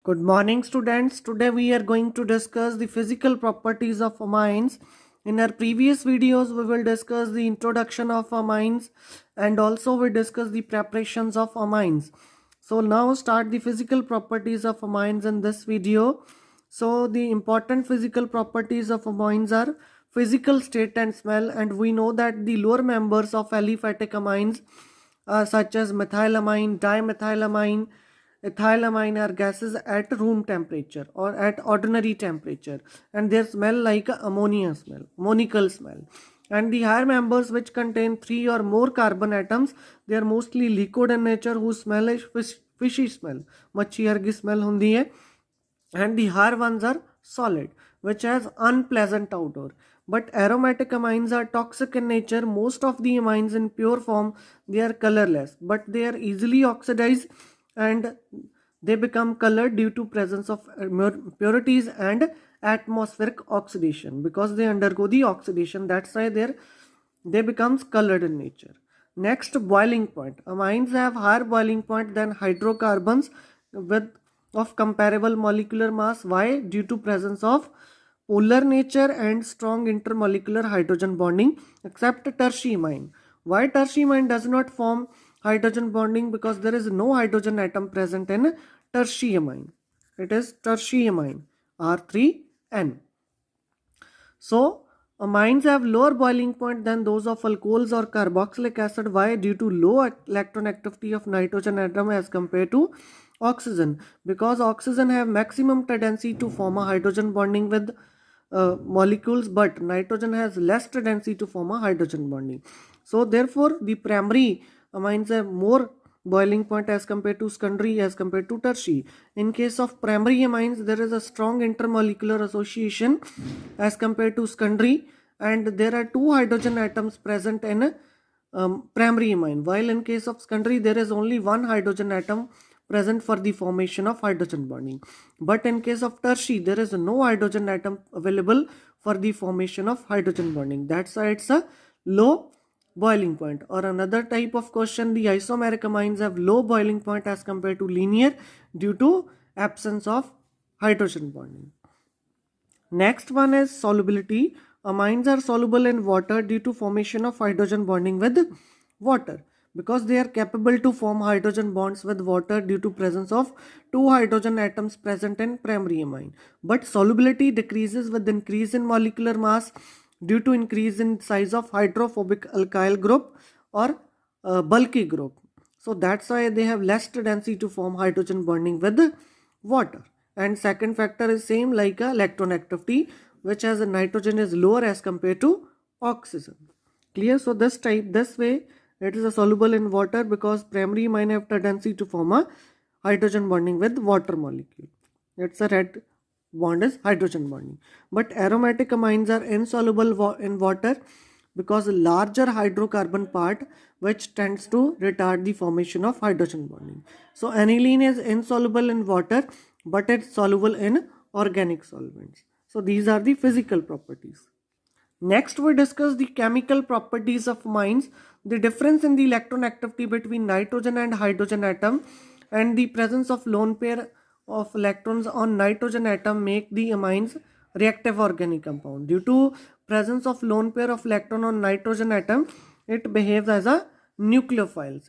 Good morning, students. Today we are going to discuss the physical properties of amines. In our previous videos, we will discuss the introduction of amines and also we discuss the preparations of amines. So now start the physical properties of amines in this video. So the important physical properties of amines are physical state and smell, and we know that the lower members of aliphatic amines such as methylamine, dimethylamine, ethylamine are gases at room temperature or at ordinary temperature, and they smell like ammonia smell, ammonical smell. And the higher members which contain 3 or more carbon atoms, they are mostly liquid in nature, whose smell is fishy smell, मच्छी की smell होती है. And the higher ones are solid, which has unpleasant odor. But aromatic amines are toxic in nature. Most of the amines in pure form, they are colorless, but they are easily oxidized and they become colored due to presence of impurities and atmospheric oxidation. Because they undergo the oxidation, that's why they becomes colored in nature. Next, boiling point. Amines have higher boiling point than hydrocarbons with of comparable molecular mass. Why? Due to presence of polar nature and strong intermolecular hydrogen bonding, except tertiary amine. Why tertiary amine does not form hydrogen bonding? Because there is no hydrogen atom present in tertiary amine. It is tertiary amine, R3N. So, amines have lower boiling point than those of alcohols or carboxylic acid. Why? Due to low electronactivity of nitrogen atom as compared to oxygen. Because oxygen have maximum tendency to form a hydrogen bonding with molecules, but nitrogen has less tendency to form a hydrogen bonding. So, therefore, the primary amines have more boiling point as compared to secondary as compared to tertiary. In case of primary amines, there is a strong intermolecular association as compared to secondary, and there are 2 hydrogen atoms present in primary amine, while in case of secondary there is only 1 hydrogen atom present for the formation of hydrogen bonding. But in case of tertiary, there is no hydrogen atom available for the formation of hydrogen bonding. That's why it's a low boiling point. Or another type of question, the isomeric amines have low boiling point as compared to linear due to absence of hydrogen bonding. Next one is solubility. Amines are soluble in water due to formation of hydrogen bonding with water, because they are capable to form hydrogen bonds with water due to presence of 2 hydrogen atoms present in primary amine. But solubility decreases with increase in molecular mass due to increase in size of hydrophobic alkyl group or bulky group. So that's why they have less tendency to form hydrogen bonding with water. And second factor is same like electronactivity, which has a nitrogen is lower as compared to oxygen. Clear? So this way it is a soluble in water, because primary amine have tendency to form a hydrogen bonding with water molecule. It's a red bond is hydrogen bonding. But aromatic amines are insoluble in water because larger hydrocarbon part, which tends to retard the formation of hydrogen bonding. So aniline is insoluble in water, but it's soluble in organic solvents. So these are the physical properties. Next, we discuss the chemical properties of amines, the difference in the electronactivity between nitrogen and hydrogen atom, and the presence of lone pair of electrons on nitrogen atom make the amines reactive organic compound. Due to presence of lone pair of electron on nitrogen atom, it behaves as a nucleophile.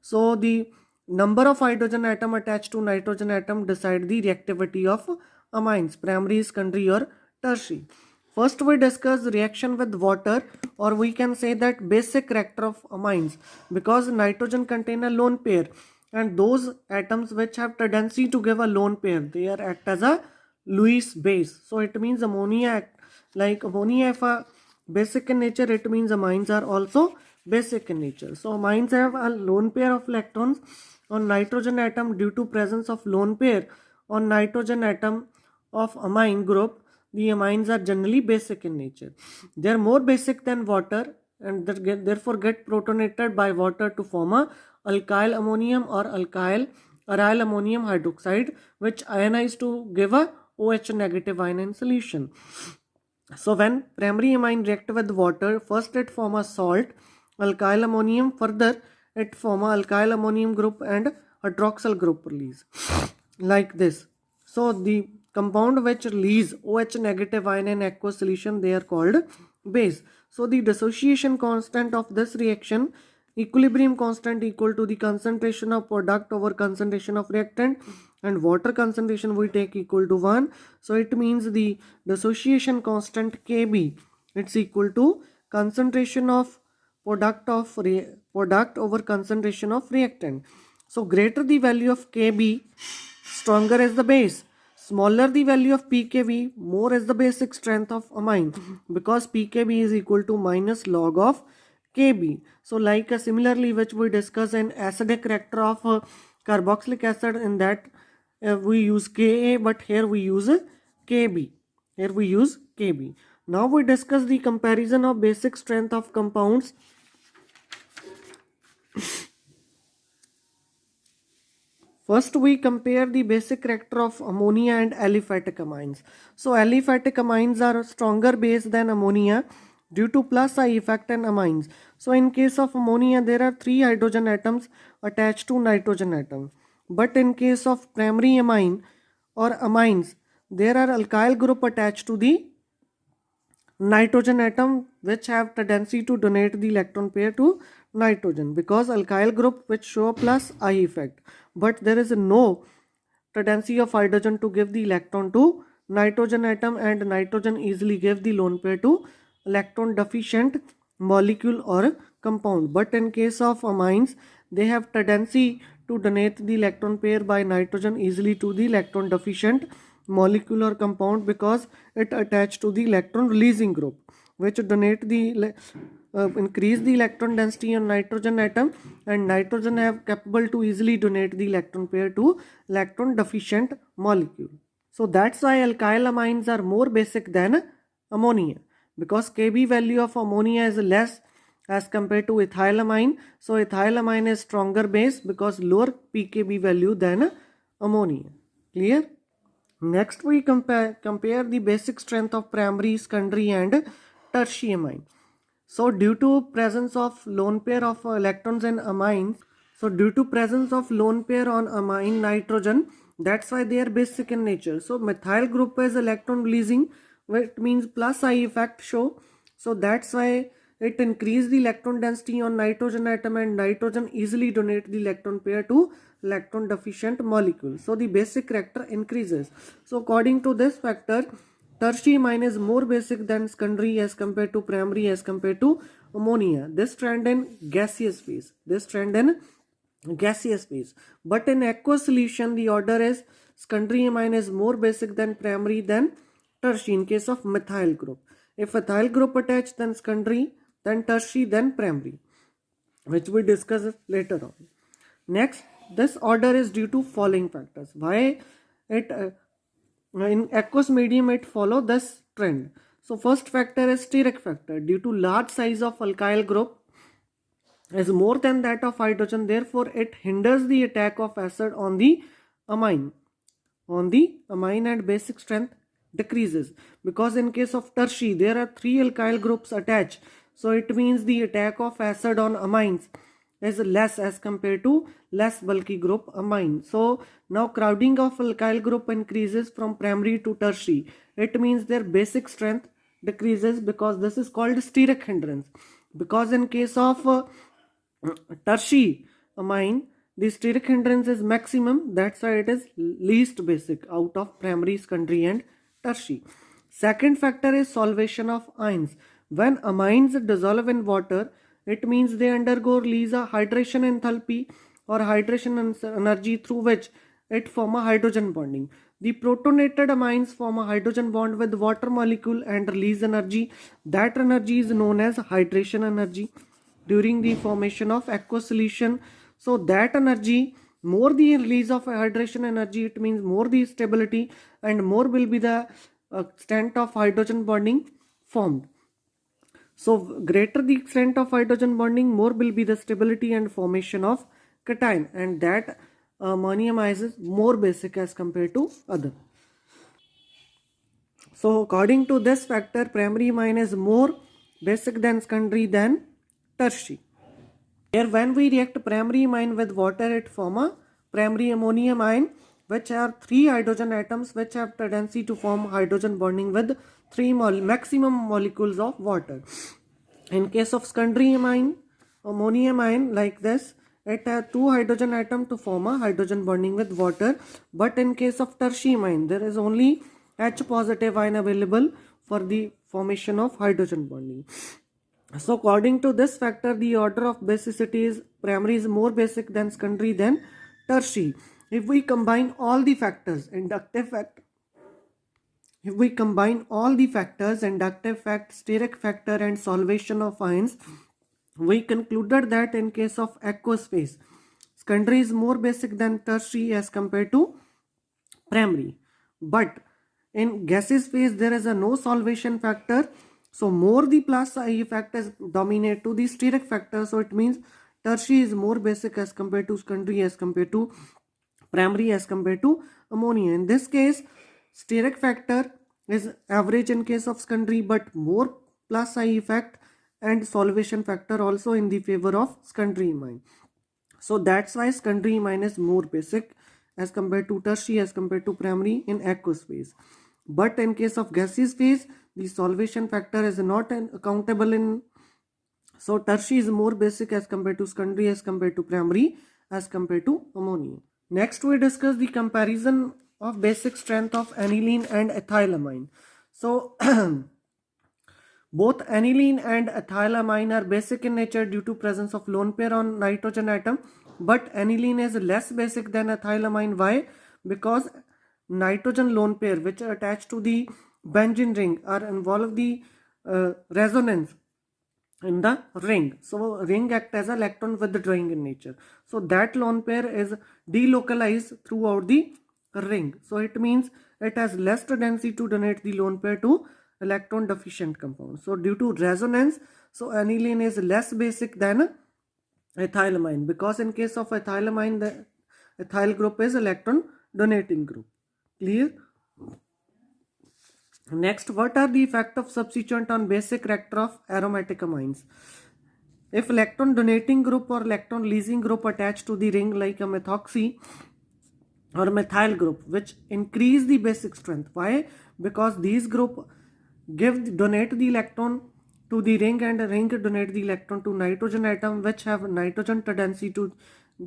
So the number of hydrogen atom attached to nitrogen atom decide the reactivity of amines, primary, secondary or tertiary. First we discuss reaction with water, or we can say that basic character of amines, because nitrogen contain a lone pair, and those atoms which have tendency to give a lone pair, they are act as a Lewis base. So it means ammonia act like ammonia, if a basic in nature, it means amines are also basic in nature. So amines have a lone pair of electrons on nitrogen atom. Due to presence of lone pair on nitrogen atom of amine group, the amines are generally basic in nature. They are more basic than water, and therefore get protonated by water to form a alkyl ammonium or aryl ammonium hydroxide, which ionize to give a OH negative ion in solution. So when primary amine react with water, first it form a salt, alkyl ammonium, further it form a alkyl ammonium group and hydroxyl group release like this. So the compound which release OH negative ion in aqueous solution, they are called base. So the dissociation constant of this reaction, equilibrium constant equal to the concentration of product over concentration of reactant, and water concentration we take equal to 1. So it means the dissociation constant Kb, it's equal to concentration of product over concentration of reactant. So greater the value of Kb, stronger is the base. Smaller the value of pKb, more is the basic strength of amine, because pKb is equal to minus log of Kb. So like similarly which we discuss in acidic reactor of carboxylic acid, in that we use Ka, but here we use Kb. Here we use Kb. Now we discuss the comparison of basic strength of compounds. First we compare the basic character of ammonia and aliphatic amines. So aliphatic amines are stronger base than ammonia due to plus I effect in amines. So in case of ammonia there are 3 hydrogen atoms attached to nitrogen atom. But in case of primary amine or amines, there are alkyl group attached to the nitrogen atom which have tendency to donate the electron pair to nitrogen, because alkyl group which show plus I effect, but there is no tendency of hydrogen to give the electron to nitrogen atom, and nitrogen easily give the lone pair to electron deficient molecule or compound. But in case of amines, they have tendency to donate the electron pair by nitrogen easily to the electron deficient molecule or compound, because it attached to the electron releasing group which donate the increase the electron density on nitrogen atom, and nitrogen have capable to easily donate the electron pair to electron deficient molecule. So that's why alkyl amines are more basic than ammonia, because Kb value of ammonia is less as compared to ethyl amine. So ethyl amine is stronger base because lower pKb value than ammonia. Clear? Next we compare the basic strength of primary, secondary and tertiary amine. So due to presence of lone pair of electrons in amines, due to presence of lone pair on amine nitrogen, that's why they are basic in nature. So methyl group is electron releasing, which means plus I effect show. So that's why it increase the electron density on nitrogen atom, and nitrogen easily donate the electron pair to electron deficient molecule. So the basic character increases. So according to this factor, tertiary amine is more basic than secondary as compared to primary as compared to ammonia. This trend in gaseous phase. But in aqueous solution, the order is secondary amine is more basic than primary than tertiary in case of methyl group. If ethyl group attached, then secondary, then tertiary, then primary, which we discuss later on. Next, this order is due to following factors. Why it in aqueous medium it follow this trend. So first factor is steric factor. Due to large size of alkyl group is more than that of hydrogen, therefore it hinders the attack of acid on the amine. And basic strength decreases, because in case of tertiary there are 3 alkyl groups attached. So it means the attack of acid on amines is less as compared to less bulky group amine. So now crowding of alkyl group increases from primary to tertiary. It means their basic strength decreases, because this is called steric hindrance. Because in case of tertiary amine, the steric hindrance is maximum, that's why it is least basic out of primary, secondary and tertiary. Second factor is solvation of ions. When amines dissolve in water, it means they undergo release a hydration enthalpy or hydration energy, through which it form a hydrogen bonding. The protonated amines form a hydrogen bond with water molecule and release energy. That energy is known as hydration energy during the formation of aqueous solution. So that energy, more the release of hydration energy, it means more the stability and more will be the extent of hydrogen bonding formed. So greater the extent of hydrogen bonding, more will be the stability and formation of cation, and that ammonium is more basic as compared to other. So according to this factor, primary amine is more basic than secondary than tertiary. Here when we react primary amine with water, it form a primary ammonium ion, which are 3 hydrogen atoms which have tendency to form hydrogen bonding with 3 maximum molecules of water. In case of secondary ammonium ion like this, it has 2 hydrogen atom to form a hydrogen bonding with water. But in case of tertiary ion, there is only H positive ion available for the formation of hydrogen bonding. So according to this factor, the order of basicity is primary is more basic than secondary than tertiary. If we combine all the factors, inductive fact, if we combine all the factors, inductive fact, steric factor and solvation of ions, we concluded that in case of aqueous phase, secondary is more basic than tertiary as compared to primary. But in gaseous phase, there is a no solvation factor. So more the plus I factors dominate to the steric factor. So it means tertiary is more basic as compared to secondary, as compared to primary, as compared to ammonia. In this case, steric factor is average in case of secondary, but more plus I effect and solvation factor also in the favor of secondary imine. So that's why secondary imine is more basic as compared to tertiary, as compared to primary in aqueous phase. But in case of gaseous phase, the solvation factor is not accountable in, so tertiary is more basic as compared to secondary, as compared to primary, as compared to ammonia. Next we discuss the comparison of basic strength of aniline and ethylamine. So both aniline and ethylamine are basic in nature due to presence of lone pair on nitrogen atom, but aniline is less basic than ethylamine. Why? Because nitrogen lone pair which are attached to the benzene ring are involved the resonance in the ring. So ring act as an electron withdrawing in nature. So that lone pair is delocalized throughout the ring. So it means it has less tendency to donate the lone pair to electron deficient compound. So due to resonance, so aniline is less basic than ethylamine, because in case of ethylamine, the ethyl group is electron donating group. Clear? Next, what are the effect of substituent on basic character of aromatic amines? If electron donating group or electron leasing group attached to the ring like a methoxy or methyl group, which increase the basic strength. Why? Because these group donate the electron to the ring, and the ring donate the electron to nitrogen atom, which have nitrogen tendency to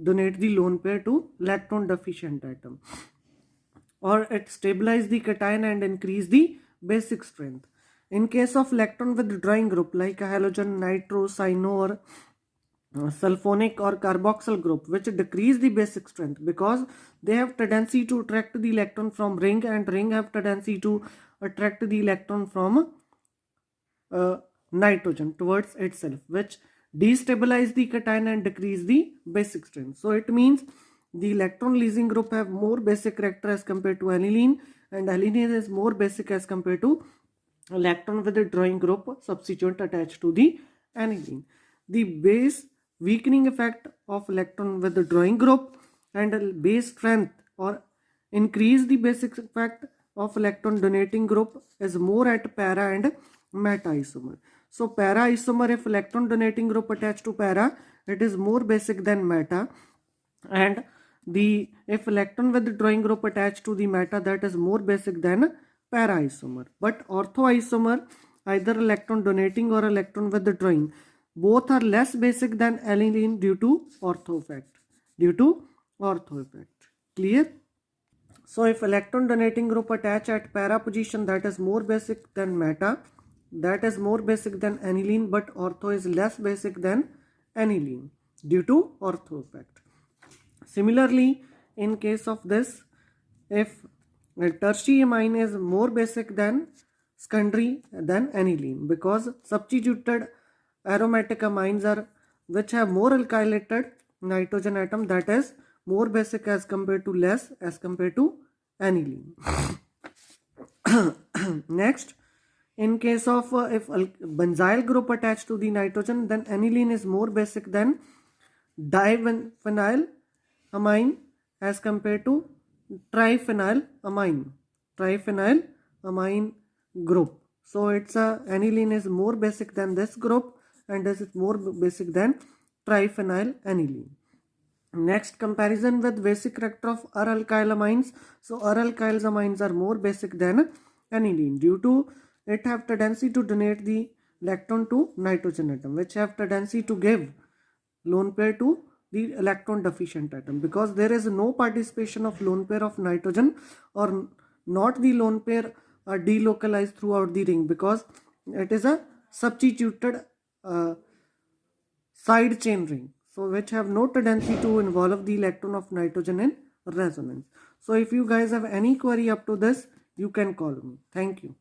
donate the lone pair to electron deficient atom, or it stabilize the cation and increase the basic strength. In case of electron withdrawing group like a halogen, nitro, cyano, or sulfonic or carboxyl group, which decrease the basic strength because they have tendency to attract the electron from ring, and ring have tendency to attract the electron from nitrogen towards itself, which destabilize the cation and decrease the basic strength. So it means the electron leasing group have more basic character as compared to aniline, and aniline is more basic as compared to electron withdrawing group substituent attached to the aniline. The base weakening effect of electron withdrawing group and base strength or increase the basic effect of electron donating group is more at para and meta isomer. So para isomer, if electron donating group attached to para, it is more basic than meta, and if electron withdrawing group attached to the meta, that is more basic than para isomer. But ortho isomer, either electron donating or electron withdrawing, both are less basic than aniline due to ortho effect. Clear? So if electron donating group attach at para position, that is more basic than meta, that is more basic than aniline, but ortho is less basic than aniline due to ortho effect. Similarly, in case of this, if tertiary amine is more basic than secondary than aniline, because substituted aromatic amines are which have more alkylated nitrogen atom, that is more basic as compared to less as compared to aniline. Next, in case of if benzyl group attached to the nitrogen, then aniline is more basic than diphenyl amine as compared to triphenyl amine group. So it's aniline is more basic than this group, and this is more basic than triphenyl aniline. Next, comparison with basic character of R-alkylamines. So R-alkylamines are more basic than aniline due to it have tendency to donate the electron to nitrogen atom, which have tendency to give lone pair to the electron deficient atom, because there is no participation of lone pair of nitrogen, or not the lone pair are delocalized throughout the ring, because it is a substituted side chain ring, so which have no tendency to involve the electron of nitrogen in resonance. So if you guys have any query up to this, you can call me. Thank you.